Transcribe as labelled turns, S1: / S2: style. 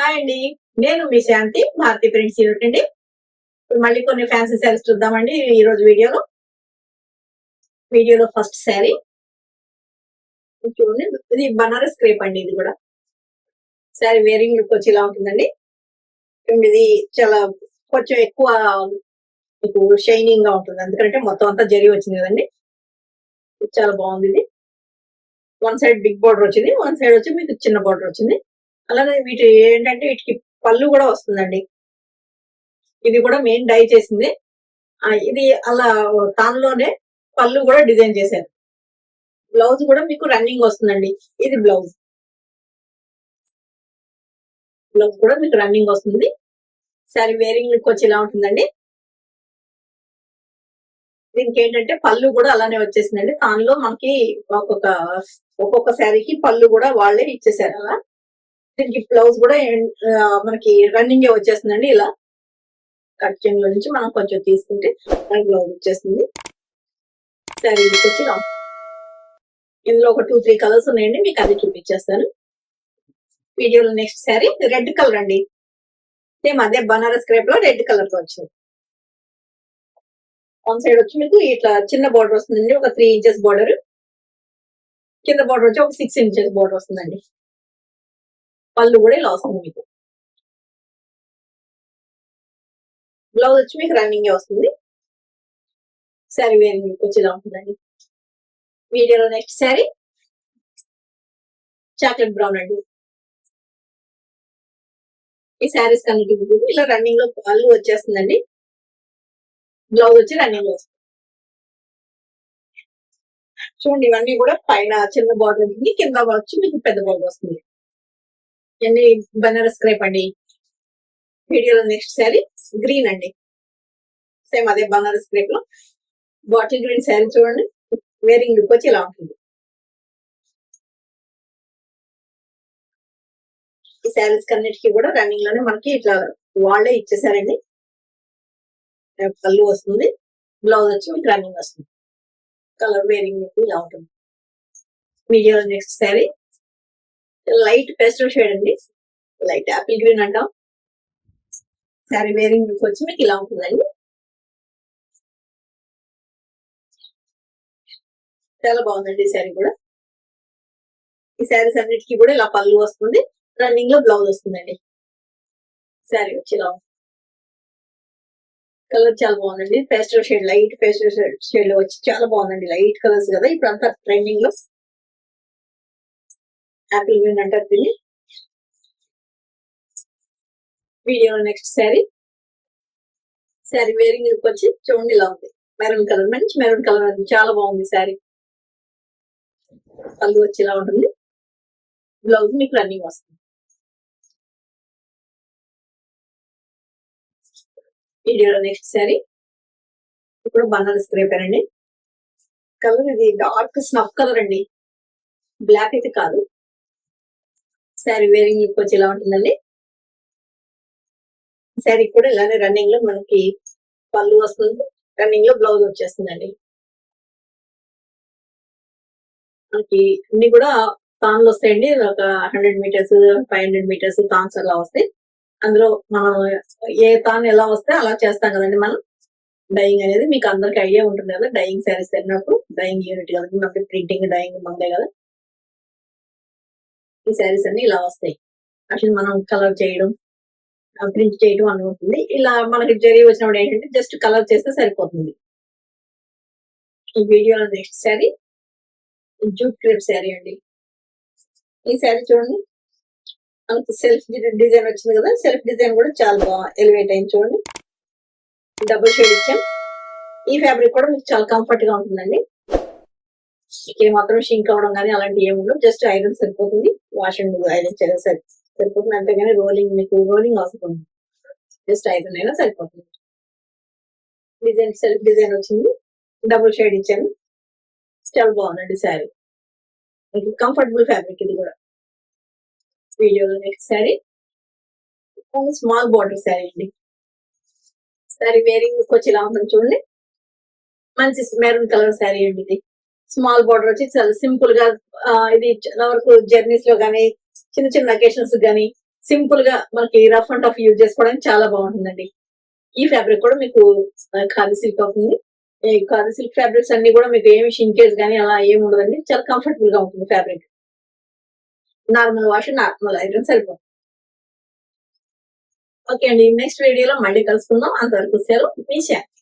S1: Hi అండి, నేను మీ శాంతి Bharati prints unit అండి. మళ్ళీ కొన్ని ఫ్యాన్సీ శారీస్ చూద్దామండి ఈ రోజు వీడియోలో ఫస్ట్ శారీ చూడండి. ఇది బనారస్ క్రేప్ అండి. ఇది కూడా శారీ వేరింగ్ లుక్ వచ్చి ఇలా ఉంటుందండి. ఇది చాలా కొంచెం ఎక్కువ మీకు షైనింగ్ గా ఉంటుంది, ఎందుకంటే మొత్తం అంతా జరి వచ్చింది కదండి. చాలా బాగుంది. ఇది వన్ సైడ్ బిగ్ బార్డర్ వచ్చింది, వన్ సైడ్ వచ్చి మీకు చిన్న బార్డర్ వచ్చింది. అలాగే వీటి ఏంటంటే వీటికి పళ్ళు కూడా వస్తుందండి. ఇది కూడా మెయిన్ డై చేసింది. ఇది అలా దానిలోనే పళ్ళు కూడా డిజైన్ చేశారు. బ్లౌజ్ కూడా మీకు రన్నింగ్ వస్తుందండి. ఇది బ్లౌజ్ కూడా మీకు రన్నింగ్ వస్తుంది. శారీ వేరింగ్ లుక్ వచ్చి ఇలా ఉంటుందండి. దీనికి ఏంటంటే పళ్ళు కూడా అలానే వచ్చేసిందండి. దానిలో మనకి ఒక్కొక్క శారీకి పళ్ళు కూడా వాళ్ళే ఇచ్చేసారు. అలా దీనికి బ్లౌజ్ కూడా మనకి రన్నింగ్ వచ్చేస్తుందండి. ఇలా కట్ చెంగ్ లో నుంచి మనం కొంచెం తీసుకుంటే మనకి బ్లౌజ్ వచ్చేస్తుంది. శారీ వచ్చి ఇందులో ఒక 2-3 కలర్స్ ఉన్నాయండి, మీకు అది చూపించేస్తాను వీడియోలో. నెక్స్ట్ శారీ రెడ్ కలర్ అండి. సేమ్ అదే బనారస్ క్రేప్ లో రెడ్ కలర్ తో వచ్చింది. వన్ సైడ్ వచ్చి మీకు ఇట్లా చిన్న బార్డర్ వస్తుందండి, ఒక 3 ఇంచెస్ బార్డర్. కింద బార్డర్ వచ్చి ఒక 6 ఇంచెస్ బార్డర్ వస్తుందండి. పళ్ళు కూడా ఇలా వస్తుంది. మీకు బ్లౌజ్ వచ్చి మీకు రన్నింగ్ వస్తుంది. శారీ వేరింగ్ వచ్చి ఇలా ఉంటుందండి. వీడియోలో నెక్స్ట్ శారీ చాక్లెట్ బ్రౌన్ అండి. ఈ శారీస్ కన్నిటికి ఇలా రన్నింగ్ లో పళ్ళు వచ్చేస్తుందండి. బ్లౌజ్ వచ్చి రన్నింగ్ వస్తుంది. చూడండి, ఇవన్నీ కూడా పైన చిన్న బార్డర్ ఉంటుంది, కింద వచ్చి మీకు పెద్ద బార్డర్ వస్తుంది. ఇవన్నీ బనారస్ క్రేప్ అండి. వీడియోలో నెక్స్ట్ శారీ గ్రీన్ అండి. సేమ్ అదే బనారస్ క్రేప్ లో బాటిల్ గ్రీన్ శారీ చూడండి. వేరింగ్ లుక్ వచ్చి ఇలా ఉంటుంది. ఈ శారీస్ కన్నిటికి కూడా రన్నింగ్ లోనే మనకి ఇట్లా వాళ్ళే ఇచ్చేసారండి. పళ్ళు వస్తుంది, బ్లౌజ్ వచ్చి మీకు రన్నింగ్ వస్తుంది. కలర్ వేరింగ్ లుక్ ఇలా ఉంటుంది. వీడియోలో next sari light pastel shade అండి. లైట్ యాపిల్ గ్రీన్ అంటాం. శారీ వేరింగ్ లుక్ వచ్చి మీకు ఇలా ఉంటుందండి. చాలా బాగుందండి ఈ శారీ కూడా. ఈ శారీస్ అన్నిటికీ కూడా ఇలా పళ్ళు వస్తుంది, రన్నింగ్ లో బ్లౌజ్ వస్తుందండి. శారీ వచ్చి ఇలా కలర్ చాలా బాగుందండి. Pastel shade, light pastel shade లో వచ్చి చాలా బాగుందండి. లైట్ కలర్స్ కదా ఇప్పుడు అంతా ట్రెండింగ్ లో. యాపిల్ గ్రీన్ అంటారు దీన్ని. వీడియోలో నెక్స్ట్ శారీ వేరింగ్ లుక్ వచ్చి చూడండి ఇలా ఉంది. మెరూన్ కలర్, మంచి మెరూన్ కలర్ అండి. చాలా బాగుంది శారీ. పళ్ళు వచ్చి ఇలా ఉంటుంది, బ్లౌజ్ మీకు రన్నింగ్ వస్తుంది. వీడియోలో నెక్స్ట్ శారీ ఇప్పుడు బనారస్ క్రేప్ అండి. కలర్ ఇది డార్క్ స్నఫ్ కలర్ అండి, బ్లాక్ అయితే కాదు. శారీ వేరింగ్ లుక్ వచ్చి ఇలా ఉంటుందండి. శారీ కూడా ఇలానే రన్నింగ్ లో మనకి పళ్ళు వస్తుంది, రన్నింగ్ లో బ్లౌజ్ వచ్చేస్తుందండి. మనకి అన్ని కూడా తాన్లు వస్తాయండి. ఒక 100 మీటర్స్ 500 మీటర్స్ తాన్స్ అలా వస్తాయి. అందులో మనం ఏ తాన్ ఎలా వస్తే అలా చేస్తాం కదండి. మనం డైయింగ్ అనేది మీకు అందరికి ఐడియా ఉంటుంది కదా. డైయింగ్ శారీస్ తిన్నప్పుడు డైయింగ్ యూనిట్ కదండి, మనకి ప్రింటింగ్ డైయింగ్ మందే కదా. ఈ శారీస్ అన్ని ఇలా వస్తాయి. అసలు మనం కలర్ చేయడం, ప్రింట్ చేయడం అని ఉంటుంది. ఇలా మనకి జరీ వచ్చినప్పుడు ఏంటంటే జస్ట్ కలర్ చేస్తే సరిపోతుంది. ఈ వీడియోలో next sari jute crepe sari అండి. ఈ శారీ చూడండి, మనకి సెల్ఫ్ డిజైన్ వచ్చింది కదా. సెల్ఫ్ డిజైన్ కూడా చాలా బాగా ఎలివేట్ అయింది చూడండి. డబుల్ షేడ్ ఇచ్చాం. ఈ ఫ్యాబ్రిక్ కూడా మీకు చాలా కంఫర్ట్ గా ఉంటుందండి. ఏమాత్రం షింక్ అవడం కానీ అలాంటి ఏమి ఉండదు. జస్ట్ ఐరన్ సరిపోతుంది, వాష్ అండ్ ఐరన్ చేయడం సరిపోతుంది. అంతేగాని రోలింగ్ అవసరం, జస్ట్ ఐరన్ అయినా సరిపోతుంది. డిజైన్ సెల్ఫ్ డిజైన్ వచ్చింది, డబుల్ షేడ్ ఇచ్చాను. చాలా బాగుందండి శారీ. మీకు కంఫర్టబుల్ ఫ్యాబ్రిక్ ఇది కూడా. వీడియోలో next sari small border sari అండి. శారీ వేరింగ్ వచ్చి ఇలా ఉంటుంది చూడండి. మంచి మెరూన్ కలర్ శారీ అండి. ఇది స్మాల్ బార్డర్ వచ్చి చాలా సింపుల్ గా, ఇది చాలా వరకు జర్నీస్ లో కానీ చిన్న చిన్న అకేషన్స్ కానీ సింపుల్ గా మనకి రఫ్ అండ్ టఫ్ యూజ్ చేసుకోవడానికి చాలా బాగుంటుందండి. ఈ ఫ్యాబ్రిక్ కూడా మీకు ఖాదీ సిల్క్ అవుతుంది. ఈ ఖాదీ సిల్క్ ఫ్యాబ్రిక్స్ అన్ని కూడా మీకు ఏమి షింకేజ్ కానీ అలా ఏమి ఉండదండి. చాలా కంఫర్టబుల్ గా ఉంటుంది fabric. Normal wash, normal iron సరిపోతుంది. ఓకే అండి, నెక్స్ట్ వీడియోలో మళ్ళీ కలుసుకుందాం. అంతవరకు సెలవు, మీ శాంతి.